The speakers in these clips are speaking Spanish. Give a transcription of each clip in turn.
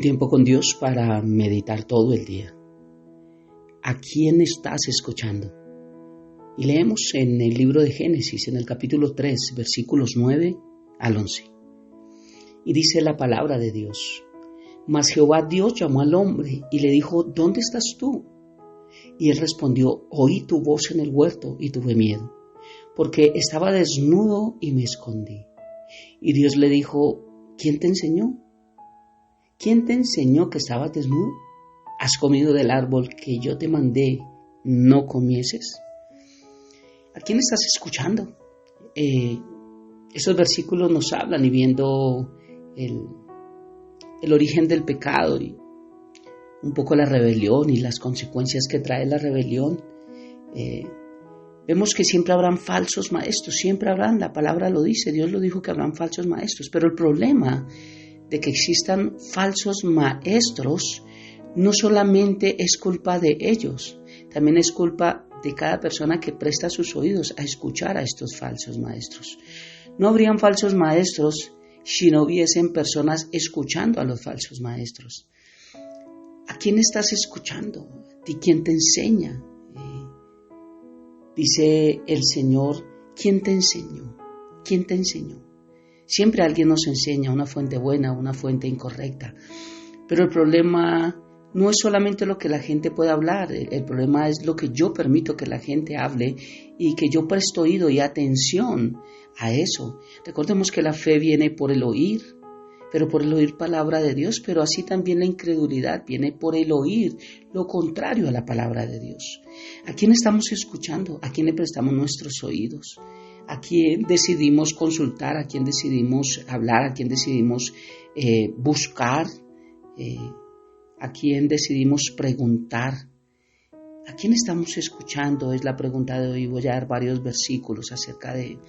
tiempo con Dios para meditar todo el día. ¿A quién estás escuchando? Y leemos en el libro de Génesis, en el capítulo 3, versículos 9 al 11. Y dice la palabra de Dios: Mas Jehová Dios llamó al hombre y le dijo: ¿Dónde estás tú? Y él respondió: Oí tu voz en el huerto y tuve miedo, porque estaba desnudo y me escondí. Y Dios le dijo: ¿Quién te enseñó? ¿Quién te enseñó que estabas desnudo? ¿Has comido del árbol que yo te mandé no comieses? ¿A quién estás escuchando? Esos versículos nos hablan y viendo el origen del pecado y un poco la rebelión y las consecuencias que trae la rebelión. Vemos que siempre habrán falsos maestros, siempre habrán, la palabra lo dice, Dios lo dijo que habrán falsos maestros, pero el problema de que existan falsos maestros no solamente es culpa de ellos, también es culpa de cada persona que presta sus oídos a escuchar a estos falsos maestros. No habrían falsos maestros si no hubiesen personas escuchando a los falsos maestros. ¿A quién estás escuchando? ¿De quién te enseña? Dice el Señor: ¿quién te enseñó? ¿Quién te enseñó? Siempre alguien nos enseña, una fuente buena, una fuente incorrecta. Pero el problema no es solamente lo que la gente puede hablar, el problema es lo que yo permito que la gente hable y que yo presto oído y atención a eso. Recordemos que la fe viene por el oír, pero por el oír palabra de Dios, pero así también la incredulidad viene por el oír lo contrario a la palabra de Dios. ¿A quién estamos escuchando? ¿A quién le prestamos nuestros oídos? ¿A quién decidimos consultar? ¿A quién decidimos hablar? ¿A quién decidimos buscar? ¿A quién decidimos preguntar? ¿A quién estamos escuchando? Es la pregunta de hoy. Voy a dar varios versículos acerca de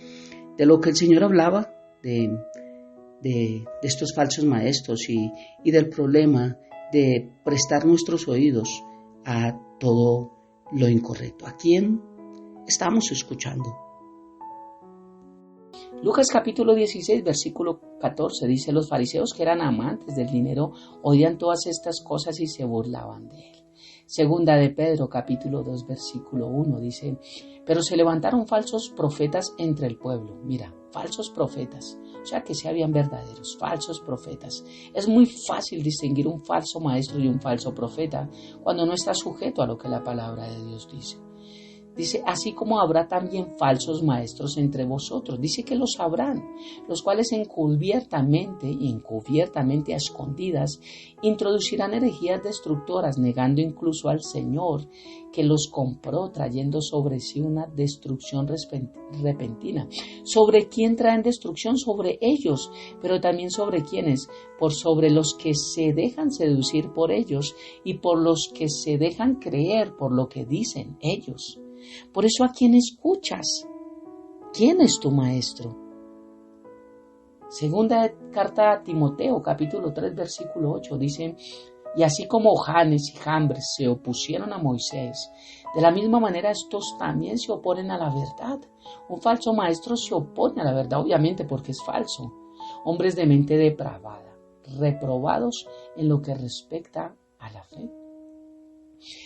lo que el Señor hablaba, de estos falsos maestros y del problema de prestar nuestros oídos a todo lo incorrecto. ¿A quién estamos escuchando? Lucas capítulo 16, versículo 14 dice: Los fariseos, que eran amantes del dinero, oían todas estas cosas y se burlaban de él. Segunda de Pedro capítulo 2, versículo 1 dice: Pero se levantaron falsos profetas entre el pueblo. Mira, falsos profetas, o sea que sí habían verdaderos, falsos profetas. Es muy fácil distinguir un falso maestro y un falso profeta cuando no está sujeto a lo que la palabra de Dios dice. Dice: así como habrá también falsos maestros entre vosotros. Dice que los habrán, los cuales encubiertamente a escondidas introducirán herejías destructoras, negando incluso al Señor que los compró, trayendo sobre sí una destrucción repentina. ¿Sobre quién traen destrucción? Sobre ellos, pero también sobre quiénes, por sobre los que se dejan seducir por ellos y por los que se dejan creer por lo que dicen ellos. Por eso, ¿a quién escuchas? ¿Quién es tu maestro? Segunda carta a Timoteo, capítulo 3, versículo 8, dice: Y así como Janes y Jambres se opusieron a Moisés, de la misma manera estos también se oponen a la verdad. Un falso maestro se opone a la verdad, obviamente porque es falso. Hombres de mente depravada, reprobados en lo que respecta a la fe.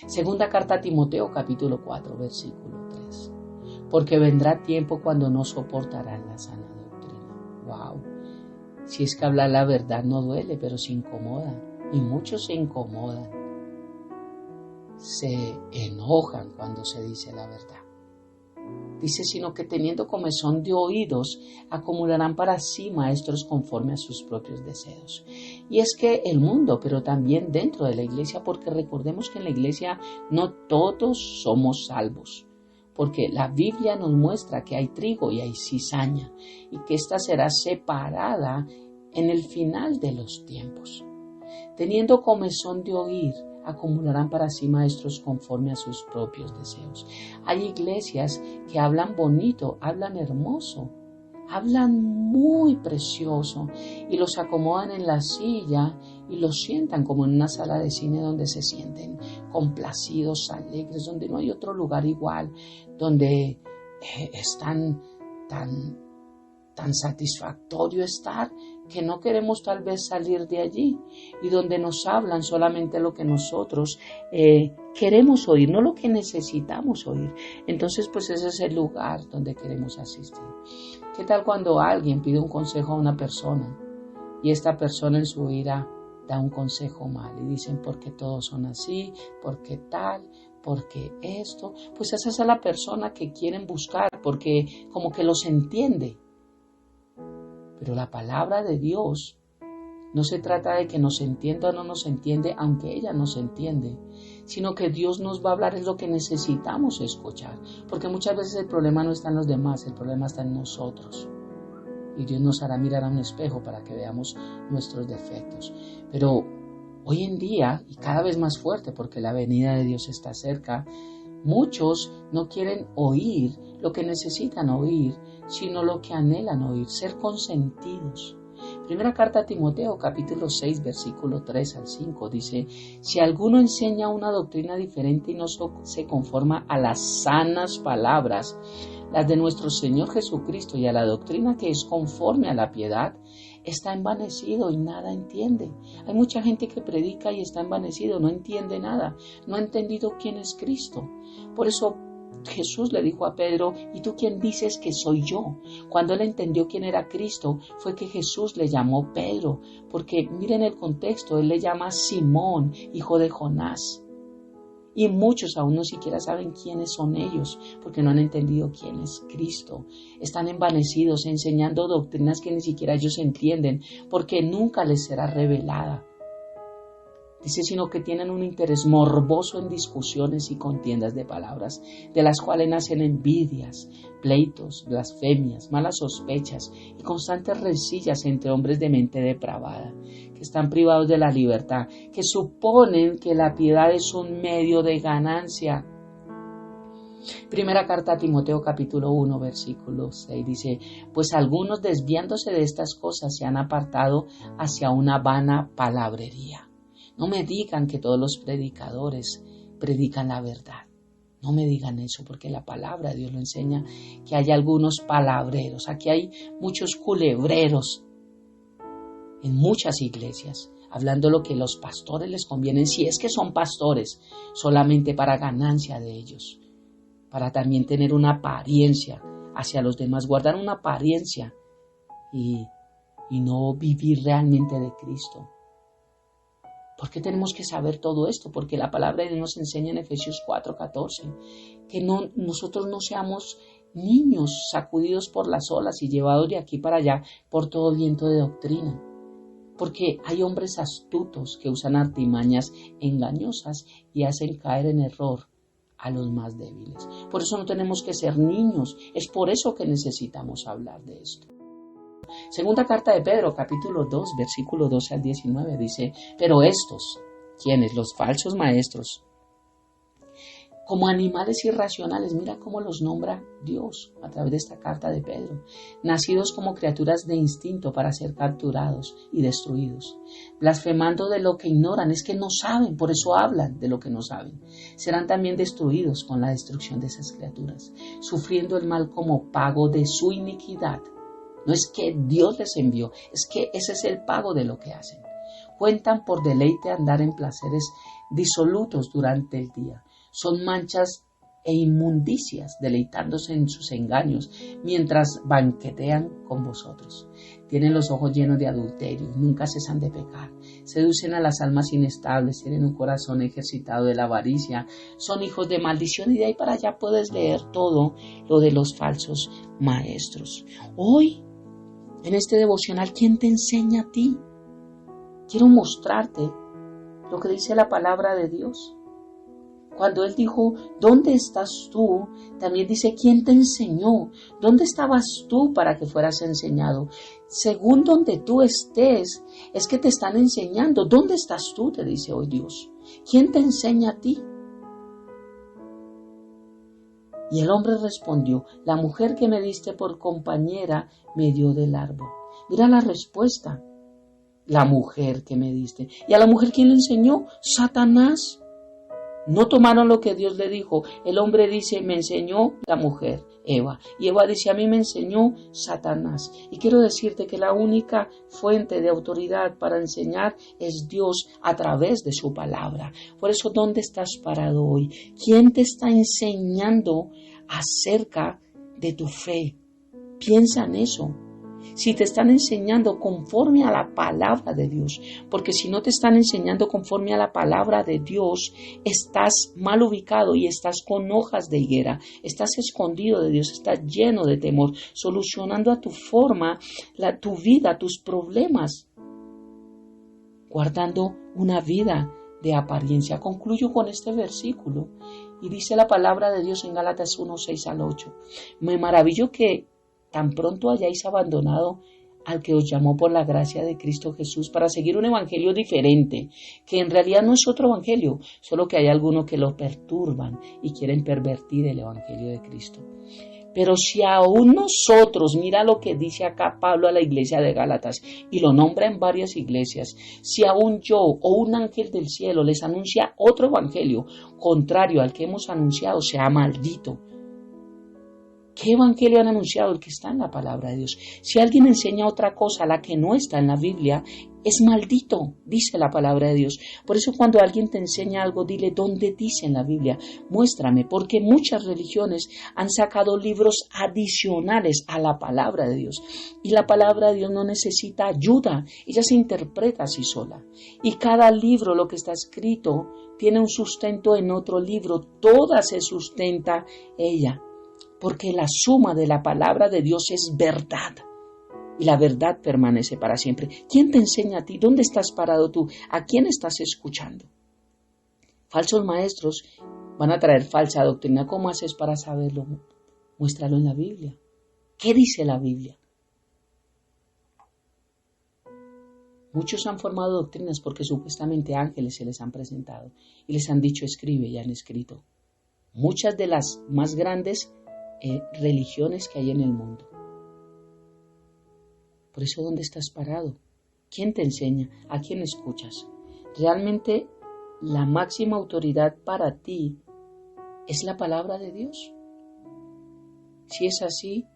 Segunda carta a Timoteo, capítulo 4, versículo 3. Porque vendrá tiempo cuando no soportarán la sana doctrina. Wow. Si es que hablar la verdad no duele, pero se incomoda. Y muchos se incomodan. Se enojan cuando se dice la verdad. Dice: sino que teniendo comezón de oídos, acumularán para sí maestros conforme a sus propios deseos. Y es que el mundo, pero también dentro de la iglesia, porque recordemos que en la iglesia no todos somos salvos, porque la Biblia nos muestra que hay trigo y hay cizaña, y que ésta será separada en el final de los tiempos. Teniendo comezón de oír, acumularán para sí maestros conforme a sus propios deseos. Hay iglesias que hablan bonito, hablan hermoso, hablan muy precioso y los acomodan en la silla y los sientan como en una sala de cine donde se sienten complacidos, alegres, donde no hay otro lugar igual, donde están tan tan satisfactorio estar que no queremos tal vez salir de allí, y donde nos hablan solamente lo que nosotros queremos oír, no lo que necesitamos oír. Entonces, pues ese es el lugar donde queremos asistir. ¿Qué tal cuando alguien pide un consejo a una persona y esta persona en su ira da un consejo mal y dicen porque todos son así, porque tal, porque esto? Pues esa es la persona que quieren buscar porque como que los entiende. Pero la palabra de Dios no se trata de que nos entienda o no nos entiende, aunque ella nos entiende, sino que Dios nos va a hablar es lo que necesitamos escuchar, porque muchas veces el problema no está en los demás, el problema está en nosotros. Y Dios nos hará mirar a un espejo para que veamos nuestros defectos. Pero hoy en día, y cada vez más fuerte porque la venida de Dios está cerca, muchos no quieren oír lo que necesitan oír, sino lo que anhelan oír, ser consentidos. Primera carta a Timoteo, capítulo 6, versículo 3 al 5, dice: si alguno enseña una doctrina diferente y no se conforma a las sanas palabras, las de nuestro Señor Jesucristo, y a la doctrina que es conforme a la piedad, está envanecido y nada entiende. Hay mucha gente que predica y está envanecido, no entiende nada, no ha entendido quién es Cristo. Por eso Jesús le dijo a Pedro: ¿y tú quién dices que soy yo? Cuando él entendió quién era Cristo, fue que Jesús le llamó Pedro, porque miren el contexto, él le llama Simón, hijo de Jonás. Y muchos aún no siquiera saben quiénes son ellos, porque no han entendido quién es Cristo. Están envanecidos enseñando doctrinas que ni siquiera ellos entienden, porque nunca les será revelada. Dice, sino que tienen un interés morboso en discusiones y contiendas de palabras, de las cuales nacen envidias, pleitos, blasfemias, malas sospechas y constantes rencillas entre hombres de mente depravada, que están privados de la libertad, que suponen que la piedad es un medio de ganancia. Primera carta a Timoteo, capítulo 1, versículo 6, dice: pues algunos, desviándose de estas cosas, se han apartado hacia una vana palabrería. No me digan que todos los predicadores predican la verdad. No me digan eso, porque la palabra de Dios lo enseña, que hay algunos palabreros. Aquí hay muchos culebreros en muchas iglesias, hablando lo que los pastores les conviene, si es que son pastores, solamente para ganancia de ellos, para también tener una apariencia hacia los demás, guardar una apariencia y no vivir realmente de Cristo. ¿Por qué tenemos que saber todo esto? Porque la palabra de Dios nos enseña en Efesios 4:14 que nosotros no seamos niños sacudidos por las olas y llevados de aquí para allá por todo viento de doctrina. Porque hay hombres astutos que usan artimañas engañosas y hacen caer en error a los más débiles. Por eso no tenemos que ser niños. Es por eso que necesitamos hablar de esto. Segunda carta de Pedro, capítulo 2, versículo 12 al 19, dice: pero estos, ¿quiénes? Los falsos maestros, como animales irracionales, mira cómo los nombra Dios a través de esta carta de Pedro, nacidos como criaturas de instinto para ser capturados y destruidos, blasfemando de lo que ignoran, es que no saben, por eso hablan de lo que no saben, serán también destruidos con la destrucción de esas criaturas, sufriendo el mal como pago de su iniquidad. No es que Dios les envió, es que ese es el pago de lo que hacen. Cuentan por deleite andar en placeres disolutos durante el día. Son manchas e inmundicias, deleitándose en sus engaños, mientras banquetean con vosotros. Tienen los ojos llenos de adulterio, nunca cesan de pecar. Seducen a las almas inestables, tienen un corazón ejercitado de la avaricia, son hijos de maldición, y de ahí para allá puedes leer todo lo de los falsos maestros. Hoy, en este devocional, ¿quién te enseña a ti? Quiero mostrarte lo que dice la palabra de Dios. Cuando Él dijo, ¿dónde estás tú? También dice, ¿quién te enseñó? ¿Dónde estabas tú para que fueras enseñado? Según donde tú estés, es que te están enseñando. ¿Dónde estás tú? Te dice hoy Dios. ¿Quién te enseña a ti? Y el hombre respondió, la mujer que me diste por compañera me dio del árbol. Mira la respuesta, la mujer que me diste. ¿Y a la mujer quién le enseñó? Satanás. No tomaron lo que Dios le dijo. El hombre dice, me enseñó la mujer, Eva. Y Eva dice, a mí me enseñó Satanás. Y quiero decirte que la única fuente de autoridad para enseñar es Dios a través de su palabra. Por eso, ¿dónde estás parado hoy? ¿Quién te está enseñando acerca de tu fe? Piensa en eso. Si te están enseñando conforme a la palabra de Dios, porque si no te están enseñando conforme a la palabra de Dios, estás mal ubicado y estás con hojas de higuera, estás escondido de Dios, estás lleno de temor, solucionando a tu forma tu vida, tus problemas, guardando una vida de apariencia. Concluyo con este versículo y dice la palabra de Dios en Gálatas 1, 6 al 8. Me maravillo que tan pronto hayáis abandonado al que os llamó por la gracia de Cristo Jesús para seguir un evangelio diferente, que en realidad no es otro evangelio, solo que hay algunos que lo perturban y quieren pervertir el evangelio de Cristo. Pero si aún nosotros, mira lo que dice acá Pablo a la iglesia de Gálatas, y lo nombra en varias iglesias, si aún yo o un ángel del cielo les anuncia otro evangelio contrario al que hemos anunciado, sea maldito. ¿Qué evangelio han anunciado? El que está en la palabra de Dios. Si alguien enseña otra cosa, la que no está en la Biblia, es maldito, dice la palabra de Dios. Por eso cuando alguien te enseña algo, dile, ¿dónde dice en la Biblia? Muéstrame, porque muchas religiones han sacado libros adicionales a la palabra de Dios. Y la palabra de Dios no necesita ayuda, ella se interpreta así sola. Y cada libro, lo que está escrito, tiene un sustento en otro libro, toda se sustenta ella. Porque la suma de la palabra de Dios es verdad. Y la verdad permanece para siempre. ¿Quién te enseña a ti? ¿Dónde estás parado tú? ¿A quién estás escuchando? Falsos maestros van a traer falsa doctrina. ¿Cómo haces para saberlo? Muéstralo en la Biblia. ¿Qué dice la Biblia? Muchos han formado doctrinas porque supuestamente ángeles se les han presentado y les han dicho escribe y han escrito. Muchas de las más grandes religiones que hay en el mundo. Por eso, ¿dónde estás parado? ¿Quién te enseña? ¿A quién escuchas? Realmente la máxima autoridad para ti es la palabra de Dios. Si es así,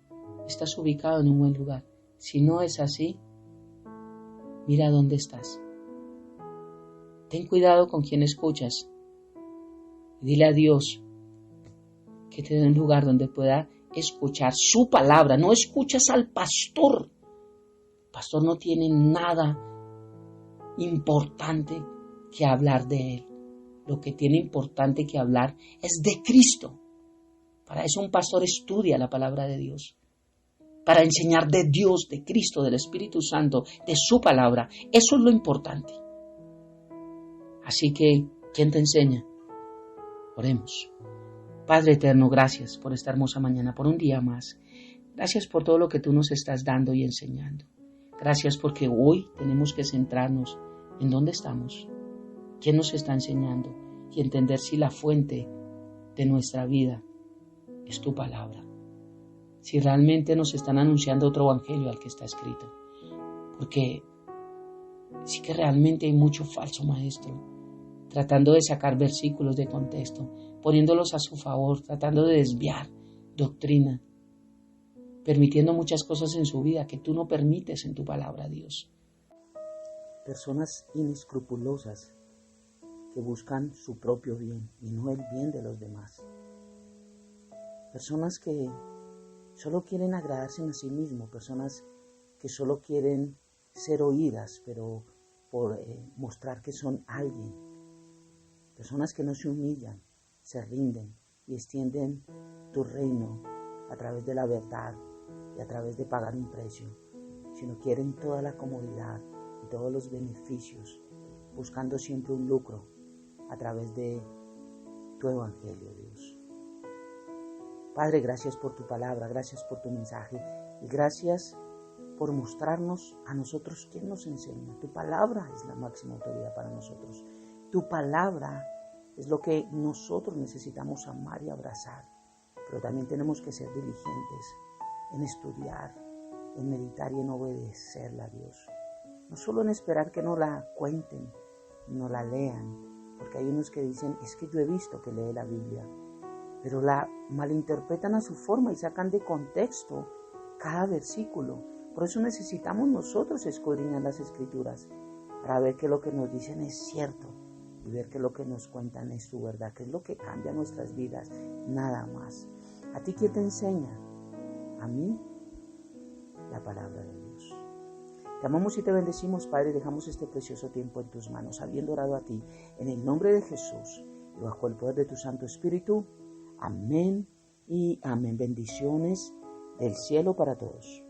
estás ubicado en un buen lugar. Si no es así, mira dónde estás. Ten cuidado con quién escuchas. Dile a Dios que te dé un lugar donde pueda escuchar su palabra. No escuchas al pastor. El pastor no tiene nada importante que hablar de él. Lo que tiene importante que hablar es de Cristo. Para eso un pastor estudia la palabra de Dios. Para enseñar de Dios, de Cristo, del Espíritu Santo, de su palabra. Eso es lo importante. Así que, ¿quién te enseña? Oremos. Padre eterno, gracias por esta hermosa mañana, por un día más. Gracias por todo lo que tú nos estás dando y enseñando. Gracias porque hoy tenemos que centrarnos en dónde estamos, quién nos está enseñando y entender si la fuente de nuestra vida es tu palabra. Si realmente nos están anunciando otro evangelio al que está escrito. Porque sí que realmente hay mucho falso maestro tratando de sacar versículos de contexto, poniéndolos a su favor, tratando de desviar doctrina, permitiendo muchas cosas en su vida que tú no permites en tu palabra, Dios. Personas inescrupulosas que buscan su propio bien y no el bien de los demás. Personas que solo quieren agradarse a sí mismos, personas que solo quieren ser oídas, pero por mostrar que son alguien. Personas que no se humillan, se rinden y extienden tu reino a través de la verdad y a través de pagar un precio, sino quieren toda la comodidad y todos los beneficios, buscando siempre un lucro a través de tu evangelio, Dios. Padre, gracias por tu palabra, gracias por tu mensaje y gracias por mostrarnos a nosotros quién nos enseña. Tu palabra es la máxima autoridad para nosotros. Tu palabra es lo que nosotros necesitamos amar y abrazar, pero también tenemos que ser diligentes en estudiar, en meditar y en obedecerla a Dios. No solo en esperar que nos la cuenten, nos la lean, porque hay unos que dicen, es que yo he visto que lee la Biblia, pero la malinterpretan a su forma y sacan de contexto cada versículo. Por eso necesitamos nosotros escudriñar las Escrituras para ver que lo que nos dicen es cierto y ver que lo que nos cuentan es su verdad, que es lo que cambia nuestras vidas, nada más. ¿A ti quién te enseña? A mí, la palabra de Dios. Te amamos y te bendecimos, Padre, dejamos este precioso tiempo en tus manos, habiendo orado a ti, en el nombre de Jesús y bajo el poder de tu Santo Espíritu. Amén y amén. Bendiciones del cielo para todos.